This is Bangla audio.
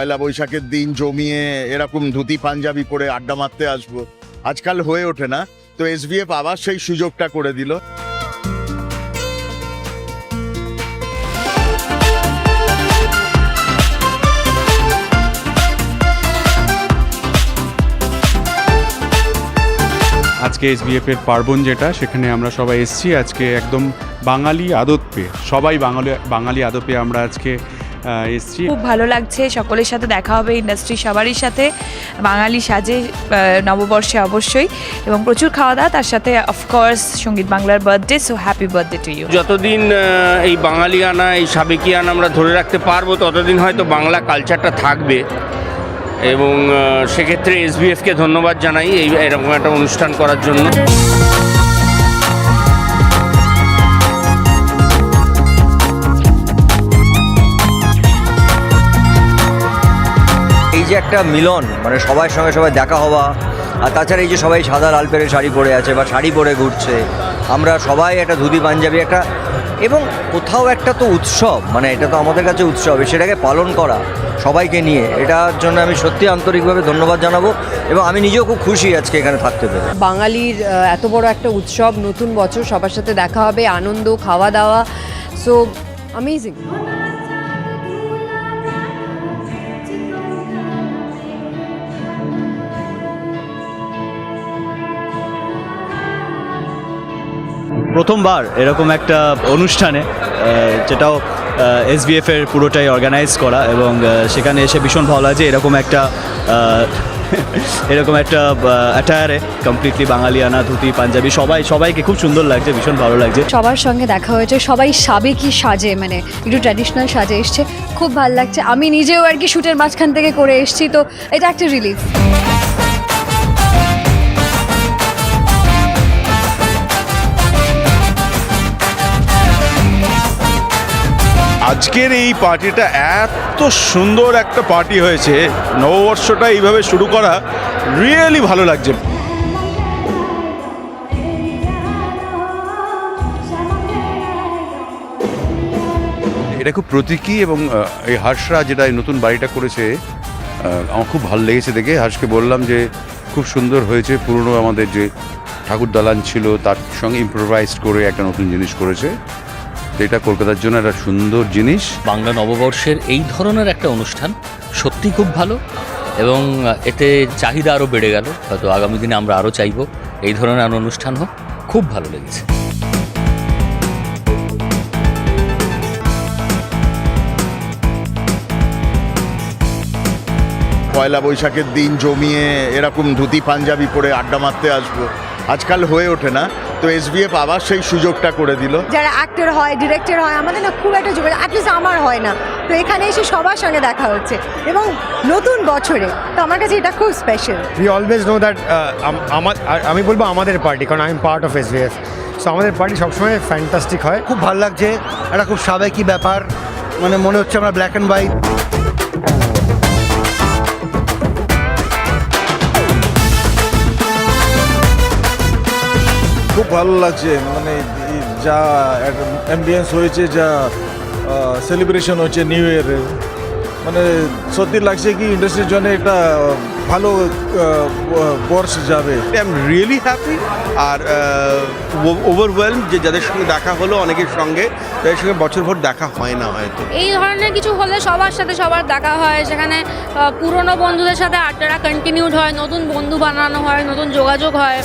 পয়লা বৈশাখের দিন জমিয়ে এরকম ধুতি পাঞ্জাবি পরে আড্ডা মারতে আসবো, আজকাল হয়ে ওঠে না। তো এসভিএফ আবার সেই সুযোগটা করে দিল। আজকে এসভিএফ এর পার্বণ যেটা, সেখানে আমরা সবাই এসেছি আজকে একদম বাঙালি আদত পেয়ে, সবাই বাঙালি আদত পেয়ে আমরা আজকে এসেছি। খুব ভালো লাগছে, সকলের সাথে দেখা হবে, ইন্ডাস্ট্রি সবারই সাথে, বাঙালি সাজে নববর্ষে অবশ্যই, এবং প্রচুর খাওয়া দাওয়া, তার সাথে অফকোর্স সঙ্গীত বাংলার birthday. So happy birthday to you. যতদিন এই বাঙালিয়ানা, এই সাবেকিয়ানা আমরা ধরে রাখতে পারবো, ততদিন হয়তো বাংলা কালচারটা থাকবে। এবং সেক্ষেত্রে এসভিএফকে ধন্যবাদ জানাই এরকম একটা অনুষ্ঠান করার জন্য। এই যে একটা মিলন, মানে সবার সঙ্গে সবাই দেখা হওয়া, আর তাছাড়া এই যে সবাই সাদা লাল পেরে শাড়ি পরে আছে বা শাড়ি পরে ঘুরছে, আমরা সবাই একটা ধুতি পাঞ্জাবি একটা, এবং কোথাও একটা তো উৎসব, মানে এটা তো আমাদের কাছে উৎসব, সেটাকে পালন করা সবাইকে নিয়ে, এটার জন্য আমি সত্যি আন্তরিকভাবে ধন্যবাদ জানাবো। এবং আমি নিজেও খুব খুশি আজকে এখানে থাকতে পেরে। বাঙালির এত বড় একটা উৎসব, নতুন বছর, সবার সাথে দেখা হবে, আনন্দ, খাওয়া দাওয়া, সো অ্যামেজিং। প্রথমবার এরকম একটা অনুষ্ঠানে, যেটাও এসভিএফ এর পুরোটাই অর্গানাইজ করা, এবং সেখানে এসে ভীষণ ভালো লাগছে। এরকম একটা অ্যাটায়ারে কমপ্লিটলি বাঙালিয়ানা, ধুতি পাঞ্জাবি, সবাইকে খুব সুন্দর লাগছে, ভীষণ ভালো লাগছে। সবার সঙ্গে দেখা হয়েছে, সবাই সাবেকি সাজে, মানে একটু ট্র্যাডিশনাল সাজে এসছে, খুব ভালো লাগছে। আমি নিজেও আর কি শুটের মাঝখান থেকে করে এসেছি, তো এটা একটা রিলিফ। আজকের এই পার্টিটা এত সুন্দর একটা পার্টি হয়েছে, নববর্ষটা এইভাবে শুরু করা রিয়েলি ভালো লাগছে। এটা খুব প্রতীকী, এবং এই হর্ষরা যেটা এই নতুন বাড়িটা করেছে, আমার খুব ভালো লেগেছে দেখে। হর্ষকে বললাম যে খুব সুন্দর হয়েছে, পুরনো আমাদের যে ঠাকুর দালান ছিল তার সঙ্গে ইম্প্রোভাইজ করে একটা নতুন জিনিস করেছে। এটা কলকাতার জন্য একটা সুন্দর জিনিস। বাংলা নববর্ষের এই ধরনের একটা অনুষ্ঠান সত্যি খুব ভালো, এবং এতে চাহিদা আরও বেড়ে গেল। হয়তো আগামী দিনে আমরা আরও চাইব এই ধরনের অনুষ্ঠান হোক। খুব ভালো লেগেছে। পয়লা বৈশাখের দিন জমিয়ে এরকম ধুতি পাঞ্জাবি পরে আড্ডা মারতে আসবো, আজকাল হয়ে ওঠে না। তো এসভিএফ আবার সেই সুযোগটা করে দিল। যারা অ্যাক্টর হয়, ডিরেক্টর হয়, আমাদের না খুব একটা যোগাযোগ, অ্যাটলিস্ট আমার হয় না, তো এখানে এসে সবার সঙ্গে দেখা হচ্ছে, এবং নতুন বছরে, তো আমার কাছে এটা খুব special. We always know that, আমি বলবো আমাদের পার্টি, কারণ I am part of SVF, so আমাদের পার্টি সবসময় ফ্যান্টাস্টিক হয়। খুব ভালো লাগছে, একটা খুব সাবেকি ব্যাপার, মানে মনে হচ্ছে আমরা ব্ল্যাক অ্যান্ড হোয়াইট। খুব ভালো লাগছে, মানে যা অ্যাম্বিয়েন্স হয়েছে, যা সেলিব্রেশন হচ্ছে নিউ ইয়ারের, মানে সত্যি লাগছে কি ইন্ডাস্ট্রির জন্য একটা ভালো বর্ষ যাবে। আই এম রিয়েলি হ্যাপি, আর ওভারওয়েলম যে যাদের সঙ্গে দেখা হলো, অনেকের সঙ্গে তাদের সঙ্গে বছরভর দেখা হয় না হয়তো। এই ধরনের কিছু হলে সবার সাথে সবার দেখা হয়, সেখানে পুরনো বন্ধুদের সাথে আড্ডাটা কন্টিনিউড হয়, নতুন বন্ধু বানানো হয়, নতুন যোগাযোগ হয়।